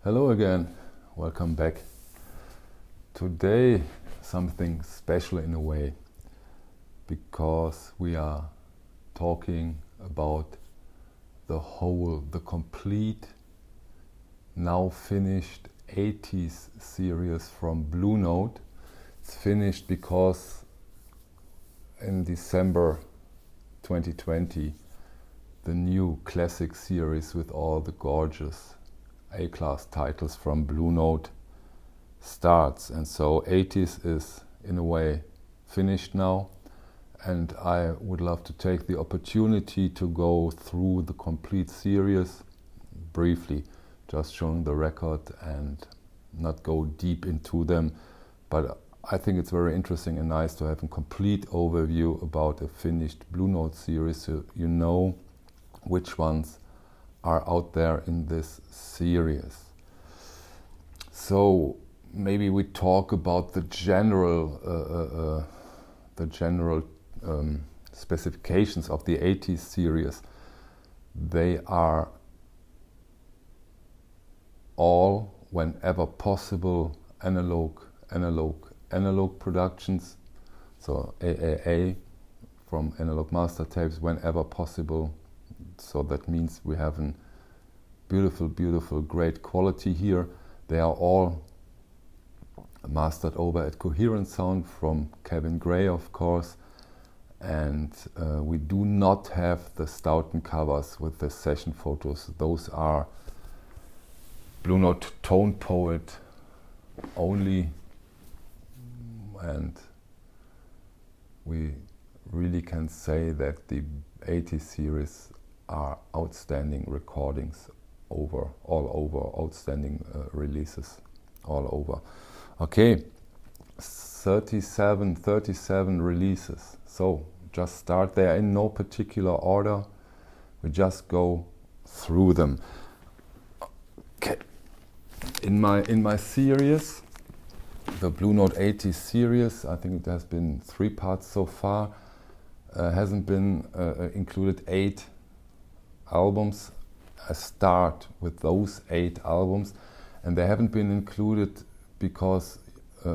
Hello again, welcome back. Today something special in a way, because we are talking about the complete, now finished 80s series from Blue Note. It's finished because in December 2020 the new classic series with all the gorgeous A-class titles from Blue Note starts, and so 80s is in a way finished now, and I would love to take the opportunity to go through the complete series briefly, just showing the record and not go deep into them, but I think it's very interesting and nice to have a complete overview about a finished Blue Note series, so you know which ones are out there in this series. So maybe we talk about the general specifications of the 80s series. They are all, whenever possible, analog productions, so AAA from analog master tapes whenever possible. So that means we have a beautiful, great quality here. They are all mastered over at Coherent Sound from Kevin Gray, of course, and we do not have the Stoughton covers with the session photos. Those are Blue Note Tone Poet only, and we really can say that the 80s series are outstanding recordings all over, outstanding releases all over. Okay, 37 releases. So just start there in no particular order. We just go through them. Okay, in my series, the Blue Note 80s series, I think it has been 3 parts so far. Hasn't been included 8 albums. I start with those 8 albums, and they haven't been included because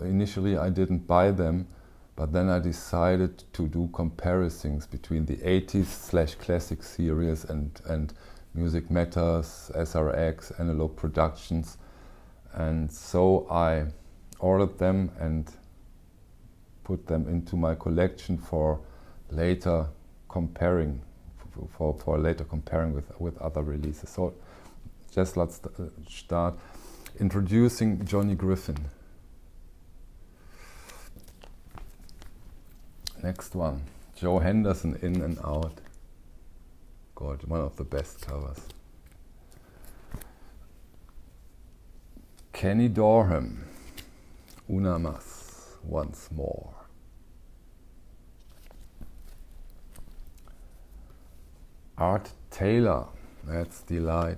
initially I didn't buy them, but then I decided to do comparisons between the 80s / classic series and Music Matters, SRX, Analog Productions, and so I ordered them and put them into my collection for later comparing with other releases. So just let's start introducing Johnny Griffin. Next one, Joe Henderson, In and Out. God, one of the best covers. Kenny Dorham, Una Mas, Once More. Art Taylor, That's Delight.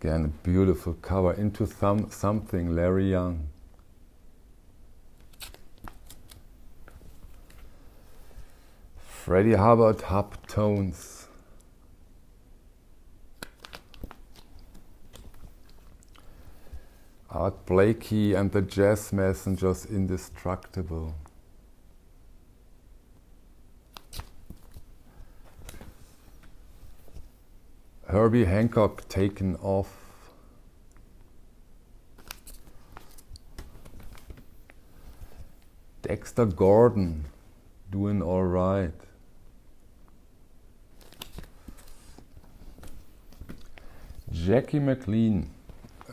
Again, a beautiful cover, Into Something, Larry Young. Freddie Hubbard, Hub Tones. Art Blakey and the Jazz Messengers, Indestructible. Herbie Hancock, Taken Off. Dexter Gordon, Doing All Right. Jackie McLean,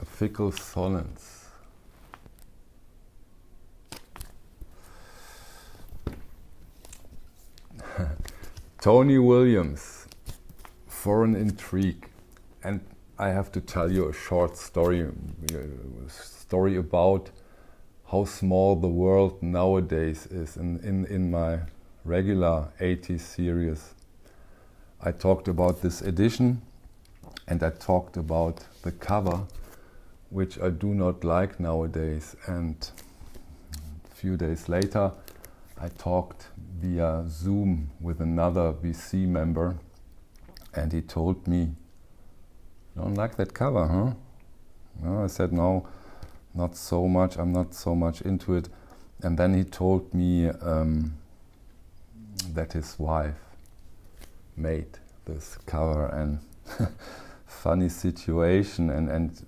A Fickle Solace. Tony Williams, Foreign Intrigue. And I have to tell you a short story about how small the world nowadays is. In my regular 80s series, I talked about this edition, and I talked about the cover, which I do not like nowadays. And a few days later, I talked via Zoom with another VC member, and he told me, "You don't like that cover, huh?" No, I said, "No, not so much. I'm not so much into it." And then he told me that his wife made this cover, and funny situation, and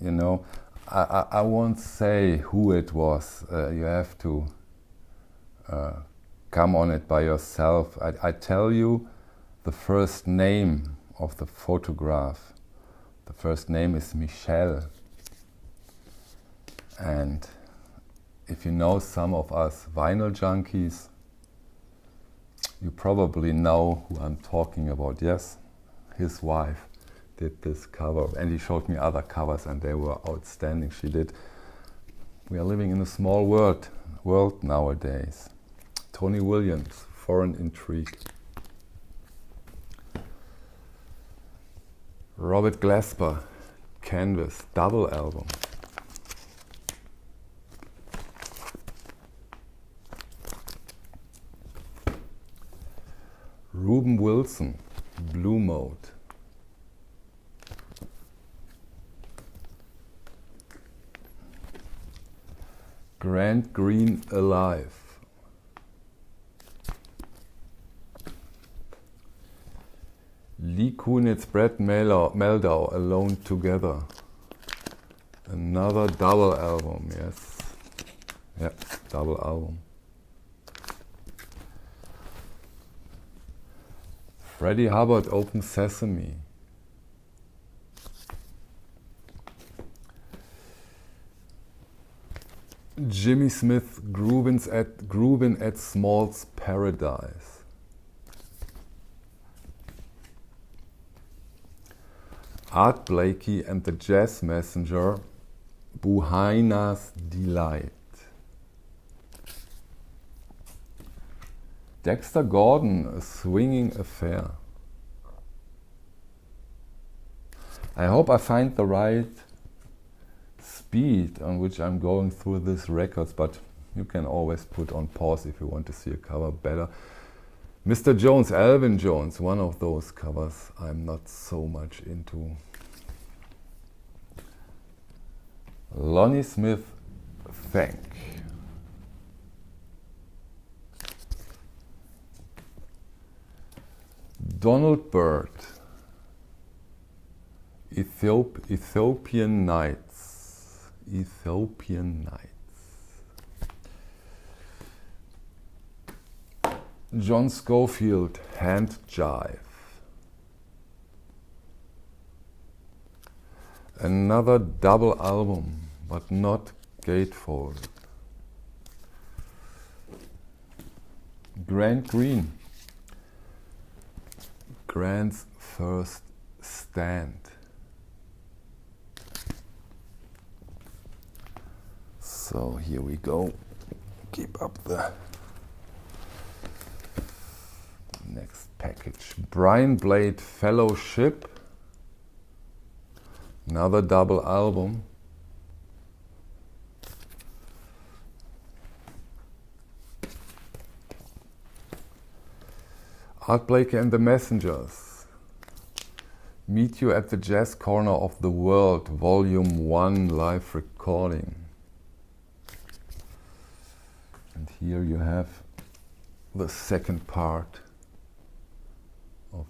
you know, I won't say who it was. You have to come on it by yourself. I tell you the first name of the photograph. The first name is Michelle. And if you know some of us vinyl junkies, you probably know who I'm talking about. Yes, his wife did this cover, and he showed me other covers, and they were outstanding. She did. We are living in a small world nowadays. Tony Williams, Foreign Intrigue. Robert Glasper, Canvas, double album. Ruben Wilson, Blue Mode. Grant Green, Alive. Lee Kunitz, Brett Meldau, Alone Together. Another double album, yes. Yeah, double album. Freddie Hubbard, Open Sesame. Jimmy Smith, Groovin' at Small's Paradise. Art Blakey and the Jazz Messenger, Buhaina's Delight. Dexter Gordon, A Swinging Affair. I hope I find the right speed on which I'm going through these records, but you can always put on pause if you want to see a cover better. Mr. Jones, Alvin Jones, one of those covers I'm not so much into. Lonnie Smith, Thank. Donald Byrd, Ethiopian Nights. Ethiopian Nights. John Scofield, Hand Jive. Another double album, but not gatefold. Grant Green, Grant's First Stand. So here we go. Keep up the next package. Brian Blade, Fellowship. Another double album. Art Blakey and the Messengers. Meet You at the Jazz Corner of the World, Volume 1 live recording. And here you have the second part of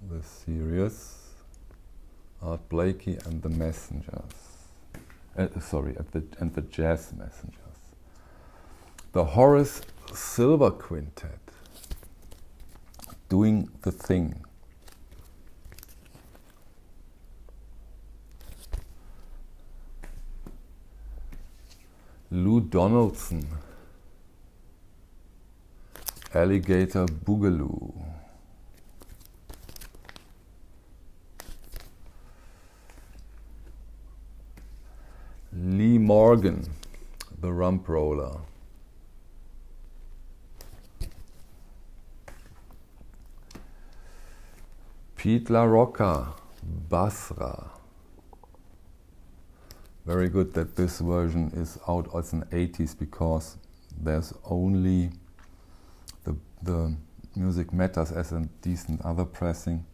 the series. Art Blakey and the Messengers. And the Jazz Messengers. The Horace Silver Quintet. Doing the Thing. Lou Donaldson, Alligator Boogaloo. Lee Morgan, The Rump Roller. Pete La Rocca, Basra. Very good that this version is out as an 80s, because there's only the Music Matters as a decent other pressing,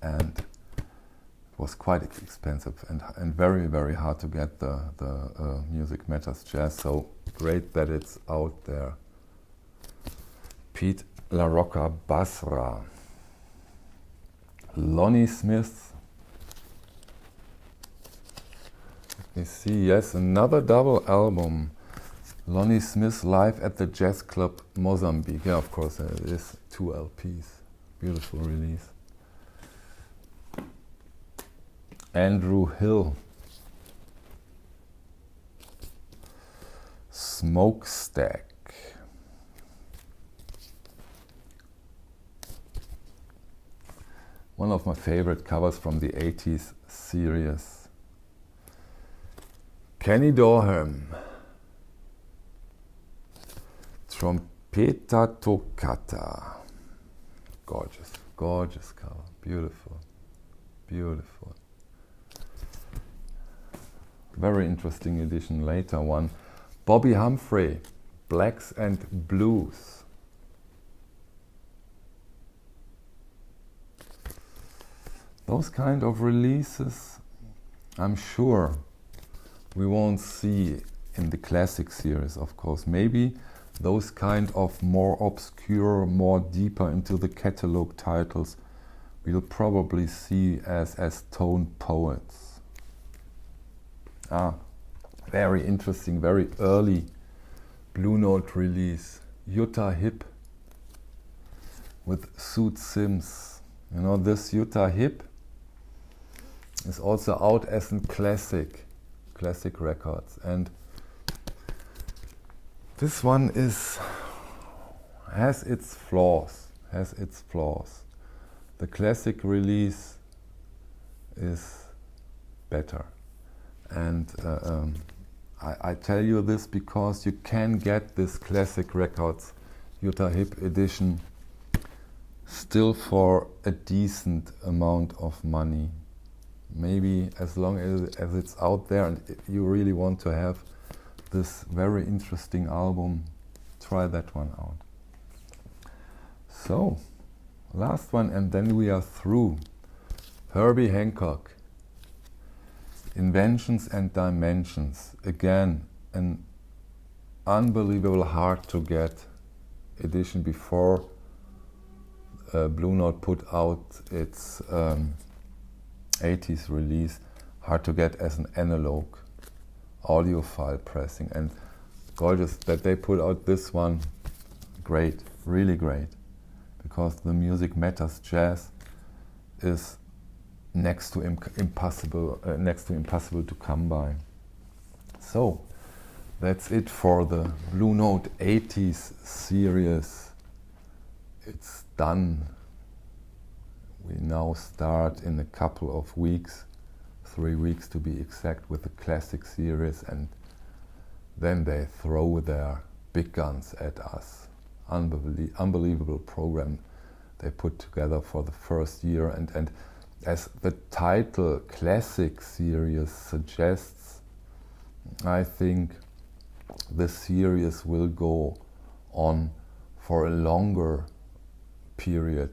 and it was quite expensive and very, very hard to get the Music Matters Jazz, so great that it's out there. Pete La Rocca Basra. Lonnie Smith. Let me see, yes, another double album. Lonnie Smith live at the Jazz Club Mozambique. Yeah, of course, it is 2 LPs. Beautiful release. Andrew Hill. Smokestack. One of my favorite covers from the 80s series. Kenny Dorham. Trompeta Toccata. Gorgeous, gorgeous cover. Beautiful, beautiful. Very interesting edition, later one. Bobby Humphrey, Blacks and Blues. Those kind of releases, I'm sure we won't see in the classic series, of course. Maybe those kind of more obscure, more deeper into the catalog titles we'll probably see as tone poets. Very interesting, very early Blue Note release. Utah Hip with Sue Sims. You know, this Utah Hip is also out as a classic records, and this one has its flaws. The classic release is better, and I tell you this because you can get this classic records Utah Hip edition still for a decent amount of money. Maybe as long as it's out there and you really want to have this very interesting album, try that one out. So, last one, and then we are through. Herbie Hancock, Inventions and Dimensions. Again, an unbelievable hard to get edition before Blue Note put out its 80s release. Hard to get as an analog audiophile pressing, and gorgeous that they put out this one. Great, really great, because the Music Matters Jazz is next to impossible to come by. So that's it for the Blue Note 80s series. It's done. We now start in a couple of weeks, 3 weeks to be exact, with the classic series, and then they throw their big guns at us. Unbelievable program they put together for the first year, and as the title Classic Series suggests, I think the series will go on for a longer period.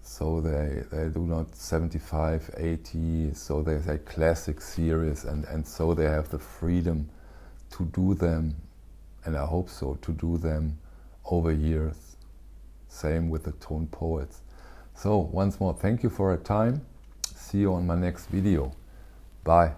So they do not 75, 80, so they say classic series, and so they have the freedom to do them, and I hope so, to do them over years. Same with the tone poets. So once more, thank you for your time. See you on my next video. Bye.